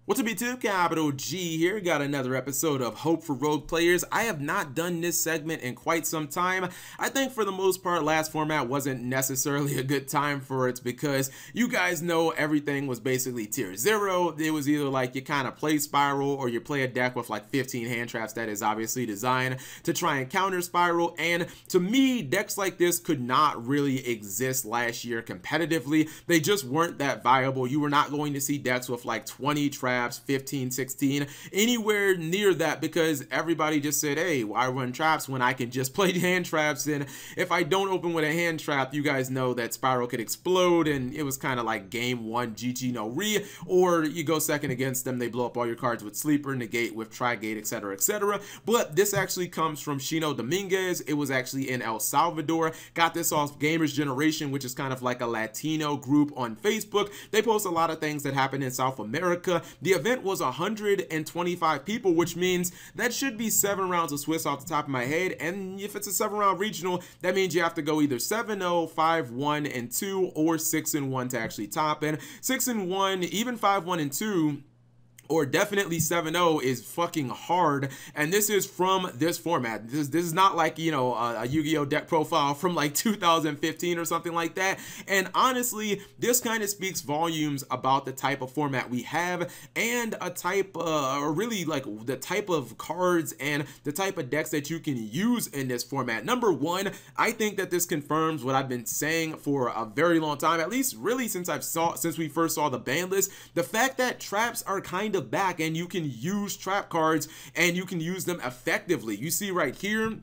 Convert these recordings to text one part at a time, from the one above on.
What's up YouTube, Capital G here, got another episode of Hope for Rogue Players. I have not done this segment in quite some time. I think for the most part, last format wasn't necessarily a good time for it because you guys know everything was basically tier 0. It was either like you kind of play Spiral or you play a deck with like 15 hand traps that is obviously designed to try and counter Spiral. And to me, decks like this could not really exist last year competitively. They just weren't that viable. You were not going to see decks with like 20 traps, 15, 16, anywhere near that, because everybody just said, hey, why run traps when I can just play hand traps? And if I don't open with a hand trap, you guys know that Spiral could explode, and it was kind of like game 1 GG no re, or you go second against them, they blow up all your cards with Sleeper, Negate with Trigate, etc, etc. But this actually comes from Shiino Dominguez. It was actually in El Salvador. Got this off Gamers Generation, which is kind of like a Latino group on Facebook. They post a lot of things that happen in South America. The event was 125 people, which means that should be 7 rounds of Swiss off the top of my head. And if it's a 7-round regional, that means you have to go either 7-0, 5-1 and 2, or 6-1 to actually top. And 6-1, even 5-1 and 2, or definitely 7-0 is fucking hard. And this is from this format. This is not like, you know, a Yu-Gi-Oh deck profile from like 2015 or something like that. And honestly, this kind of speaks volumes about the type of format we have, and a type or really like the type of cards and the type of decks that you can use in this format. Number one, I think that this confirms what I've been saying for a very long time, at least really since we first saw the ban list. The fact that traps are kind of back, and you can use trap cards and you can use them effectively. You see right here,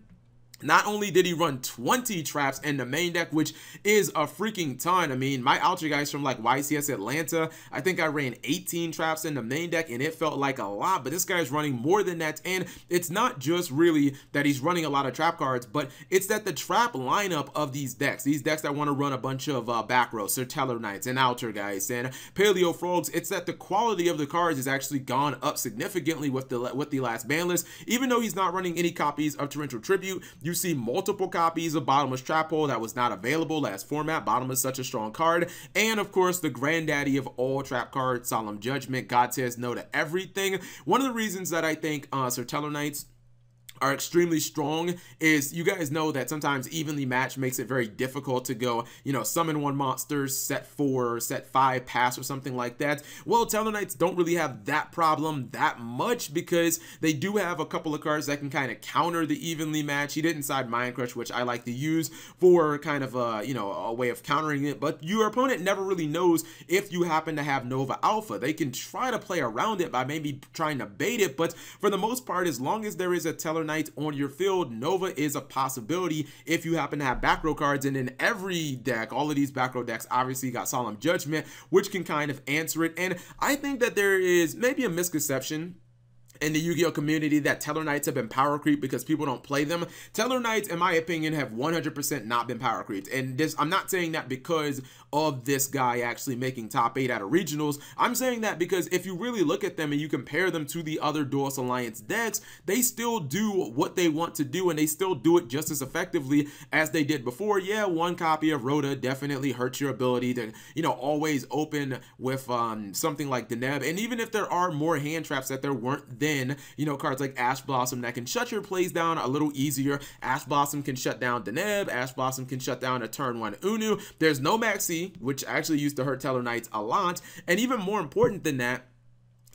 not only did he run 20 traps in the main deck, which is a freaking ton. I mean, my Ultra guys from like YCS Atlanta, I think I ran 18 traps in the main deck and it felt like a lot, but this guy's running more than that. And it's not just really that he's running a lot of trap cards, but it's that the trap lineup of these decks that want to run a bunch of back row, Satellarknights and Ultra guys and Paleo Frogs, it's that the quality of the cards has actually gone up significantly with the last ban list. Even though he's not running any copies of Torrential Tribute, you see multiple copies of Bottomless Trap Hole that was not available last format. Bottom is such a strong card. And of course, the granddaddy of all trap cards, Solemn Judgment. God says no to everything. One of the reasons that I think Satellarknights are extremely strong is, you guys know that sometimes evenly matched makes it very difficult to go, you know, summon one monster, set 4, set 5, pass or something like that. Well, Satellarknights don't really have that problem that much because they do have a couple of cards that can kind of counter the evenly match. He did inside Mind Crush, which I like to use for kind of a, you know, a way of countering it, but your opponent never really knows if you happen to have Nova Alpha. They can try to play around it by maybe trying to bait it, but for the most part, as long as there is a Satellarknight on your field, Nova is a possibility if you happen to have back row cards. And in every deck, all of these back row decks obviously got Solemn Judgment, which can kind of answer it. And I think that there is maybe a misconception in the Yu-Gi-Oh community that Satellarknights have been power creep because people don't play them. Satellarknights, in my opinion, have 100% not been power creeped. And this, I'm not saying that because of this guy actually making top 8 out of regionals. I'm saying that because if you really look at them and you compare them to the other Duos Alliance decks, they still do what they want to do, and they still do it just as effectively as they did before. Yeah, one copy of Rhoda definitely hurts your ability to, you know, always open with something like Deneb. And even if there are more hand traps that there weren't then, you know, cards like Ash Blossom that can shut your plays down a little easier. Ash Blossom can shut down Deneb. Ash Blossom can shut down a turn 1 Unu. There's no Maxi, which actually used to hurt Satellarknights a lot. And even more important than that,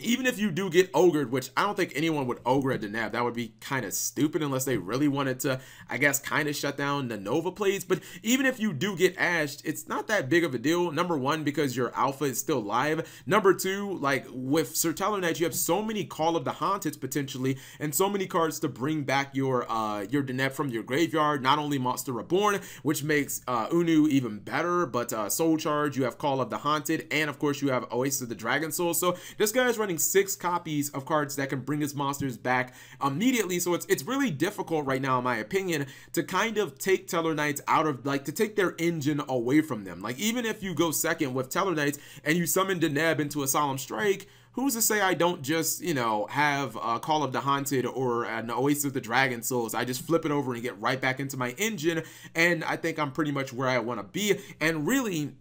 even if you do get ogred, which I don't think anyone would ogre a Deneb, that would be kind of stupid unless they really wanted to, I guess, kind of shut down the Nova plays. But even if you do get ashed, it's not that big of a deal. Number one, because your alpha is still live. Number two, like with Satellarknights, you have so many Call of the Haunted potentially, and so many cards to bring back your Deneb from your graveyard. Not only Monster Reborn, which makes Unu even better, but Soul Charge, you have Call of the Haunted, and of course you have Oasis of the Dragon Soul. So this guy's running 6 copies of cards that can bring his monsters back immediately. So it's really difficult right now, in my opinion, to kind of take Satellarknights out of, like, to take their engine away from them. Like, even if you go second with Satellarknights and you summon Deneb into a Solemn Strike, who's to say I don't just, you know, have a Call of the Haunted or an Oasis of the Dragon Souls? I just flip it over and get right back into my engine, and I think I'm pretty much where I want to be. And really,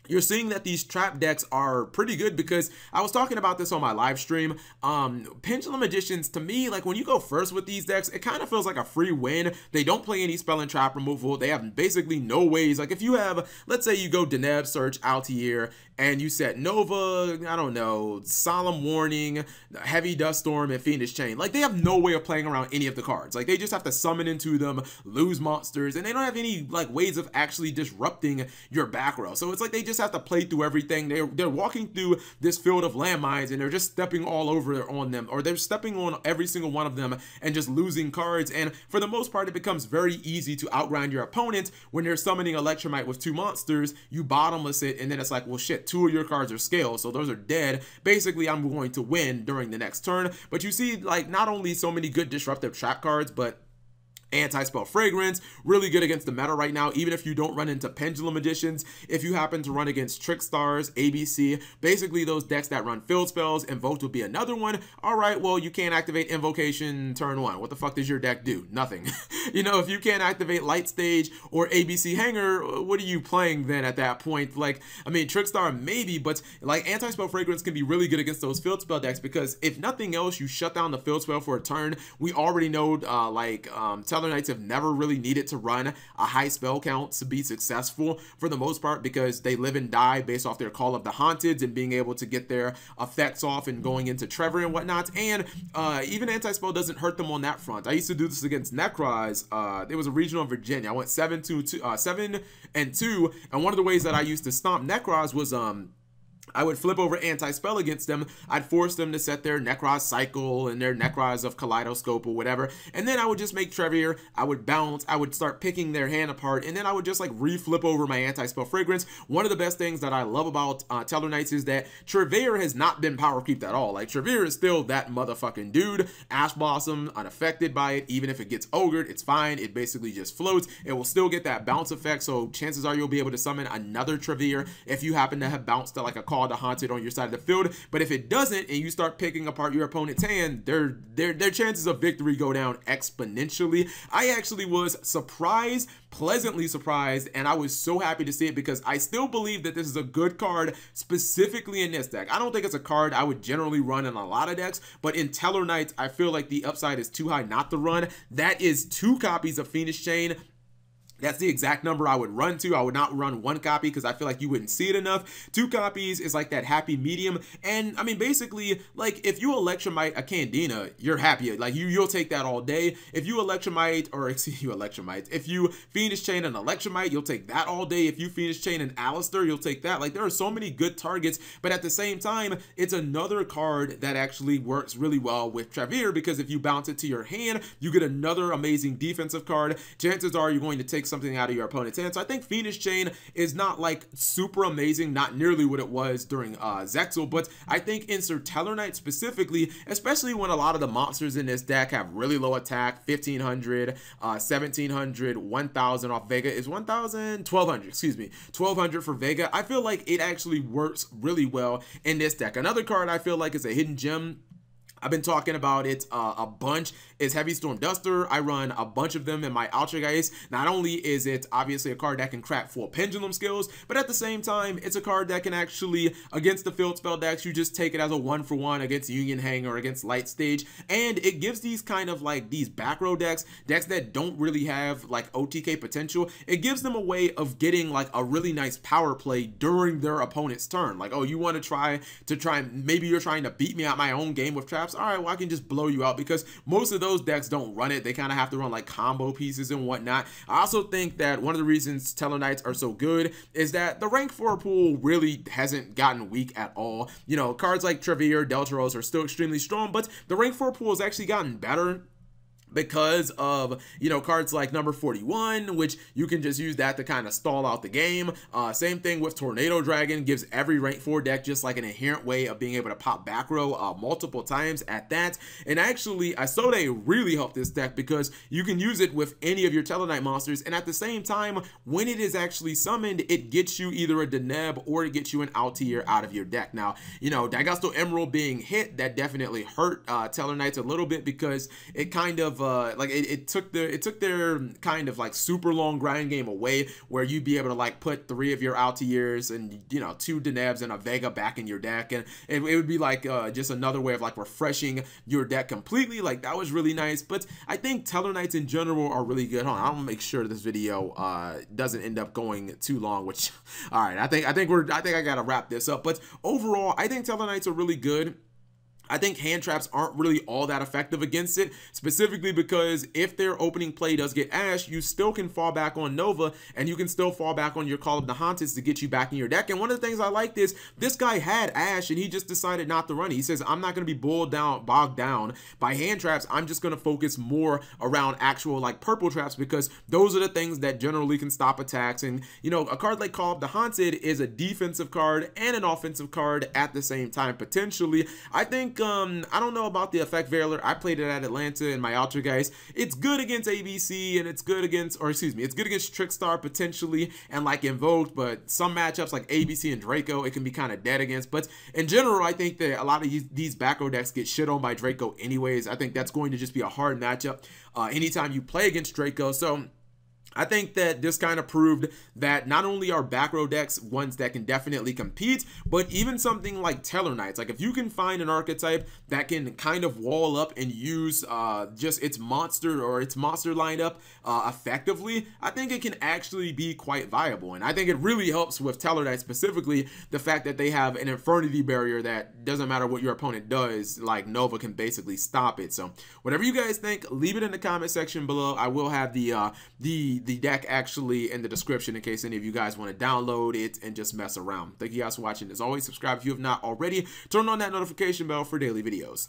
you're seeing that these trap decks are pretty good, because I was talking about this on my live stream. Pendulum Editions, to me, like when you go first with these decks, it kind of feels like a free win. They don't play any spell and trap removal. They have basically no ways. Like if you have, let's say you go Deneb, Search, Altair, and you set Nova, I don't know, Solemn Warning, Heavy Dust Storm, and Fiendish Chain. Like they have no way of playing around any of the cards. Like they just have to summon into them, lose monsters, and they don't have any like ways of actually disrupting your back row. So it's like they just have to play through everything. They're walking through this field of landmines, and they're just stepping all over on them, or they're stepping on every single one of them and just losing cards. And for the most part, it becomes very easy to outgrind your opponent when they're summoning Electromite with 2 monsters. You bottomless it, and then it's like, well shit, 2 of your cards are scaled, so those are dead. Basically, I'm going to win during the next turn. But you see, like, not only so many good disruptive trap cards, but Anti-Spell Fragrance, really good against the meta right now, even if you don't run into Pendulum Editions. If you happen to run against Trick Stars, ABC, basically those decks that run field spells, Invoked would be another one. All right, well, you can't activate Invocation turn 1. What the fuck does your deck do? Nothing. You know, if you can't activate Light Stage or ABC Hanger, what are you playing then at that point? Like, I mean, Trick Star maybe, but like Anti-Spell Fragrance can be really good against those field spell decks, because if nothing else, you shut down the field spell for a turn. We already know, Satellarknights have never really needed to run a high spell count to be successful for the most part, because they live and die based off their Call of the Haunted and being able to get their effects off and going into Trevor and whatnot. And even anti-spell doesn't hurt them on that front. I used to do this against Necroz. There was a regional in Virginia. I went 7-2, and one of the ways that I used to stomp Necroz was I would flip over anti-spell against them. I'd force them to set their Necroz Cycle and their Necroz of Kaleidoscope or whatever, and then I would just make Trevier. I would bounce, I would start picking their hand apart, and then I would just like re-flip over my Anti-Spell Fragrance. One of the best things that I love about Satellarknights is that Trevier has not been power creeped at all. Like, Trevier is still that motherfucking dude. Ash Blossom, unaffected by it. Even if it gets ogred, it's fine. It basically just floats. It will still get that bounce effect, so chances are you'll be able to summon another Trevier if you happen to have bounced like a Call to Haunted on your side of the field. But if it doesn't, and you start picking apart your opponent's hand, their chances of victory go down exponentially. I actually was surprised, pleasantly surprised, and I was so happy to see it, because I still believe that this is a good card, specifically in this deck. I don't think it's a card I would generally run in a lot of decks, but in Satellarknights, I feel like the upside is too high not to run. That is 2 copies of Fiendish Chain. That's the exact number I would run to. I would not run 1 copy because I feel like you wouldn't see it enough. 2 copies is like that happy medium. And I mean, basically, like if you Electromite a Candina, you're happy. Like you'll take that all day. If you Electromite, or excuse you, Electromite, if you Fiendish Chain an Electromite, you'll take that all day. If you Fiendish Chain an Alistair, you'll take that. Like there are so many good targets, but at the same time, it's another card that actually works really well with Trevier, because if you bounce it to your hand, you get another amazing defensive card. Chances are you're going to take something out of your opponent's hand. So I think Fiendish Chain is not like super amazing, not nearly what it was during Zexal, but I think in Satellarknights specifically, especially when a lot of the monsters in this deck have really low attack, 1500, 1700, 1000 off Vega is 1000, 1200, excuse me, 1200 for Vega. I feel like it actually works really well in this deck. Another card I feel like is a hidden gem, I've been talking about it a bunch, is Heavy Storm Duster. I run a bunch of them in my Ultrageist. Not only is it obviously a card that can crack full pendulum skills, but at the same time, it's a card that can actually, against the field spell decks, you just take it as a 1-for-1 against Union Hang or against Light Stage, and it gives these kind of like these back row decks that don't really have like OTK potential, it gives them a way of getting like a really nice power play during their opponent's turn. Like, oh, you want to try, maybe you're trying to beat me at my own game with traps. All right, well, I can just blow you out, because most of those decks don't run it. They kind of have to run like combo pieces and whatnot. I also think that one of the reasons Satellarknights are so good is that the rank 4 pool really hasn't gotten weak at all. You know, cards like Trevier, Deltaros are still extremely strong, but the rank 4 pool has actually gotten better because of, you know, cards like number 41, which you can just use that to kind of stall out the game. Same thing with Tornado Dragon, gives every rank 4 deck just like an inherent way of being able to pop back row multiple times at that. And actually, Isode really helped this deck because you can use it with any of your Tellarknight monsters, and at the same time, when it is actually summoned, it gets you either a Deneb or it gets you an Altair out of your deck. Now, you know, Daigusto Emerald being hit, that definitely hurt Tellarknights a little bit, because it kind of like it took their kind of like super long grind game away, where you'd be able to like put 3 of your Altiers and, you know, 2 Denebs and a Vega back in your deck, and it would be like just another way of like refreshing your deck completely. Like, that was really nice. But I think Satellarknights in general are really good. Hold on, I'm gonna make sure this video doesn't end up going too long, which all right, I think I gotta wrap this up. But overall, I think Satellarknights are really good. I think hand traps aren't really all that effective against it, specifically because if their opening play does get Ash, you still can fall back on Nova, and you can still fall back on your Call of the Haunted to get you back in your deck. And one of the things I liked is this guy had Ash, and he just decided not to run it. He says, I'm not going to be bogged down by hand traps. I'm just going to focus more around actual like purple traps, because those are the things that generally can stop attacks. And, you know, a card like Call of the Haunted is a defensive card and an offensive card at the same time, potentially. I think I don't know about the effect Veiler. I played it at Atlanta in my Ultra guys. It's good against ABC, and it's good against, or excuse me, it's good against Trickstar potentially, and like Invoked, but some matchups like ABC and Draco, it can be kind of dead against. But in general, I think that a lot of these back row decks get shit on by Draco anyways. I think that's going to just be a hard matchup anytime you play against Draco. So I think that this kind of proved that not only are back row decks ones that can definitely compete, but even something like Satellarknights, like if you can find an archetype that can kind of wall up and use just its monster lineup effectively, I think it can actually be quite viable. And I think it really helps with Satellarknights, specifically the fact that they have an Infernity barrier that doesn't matter what your opponent does, like Nova can basically stop it. So whatever you guys think, leave it in the comment section below. I will have the deck actually in the description in case any of you guys want to download it and just mess around. Thank you guys for watching. As always, subscribe if you have not already. Turn on that notification bell for daily videos.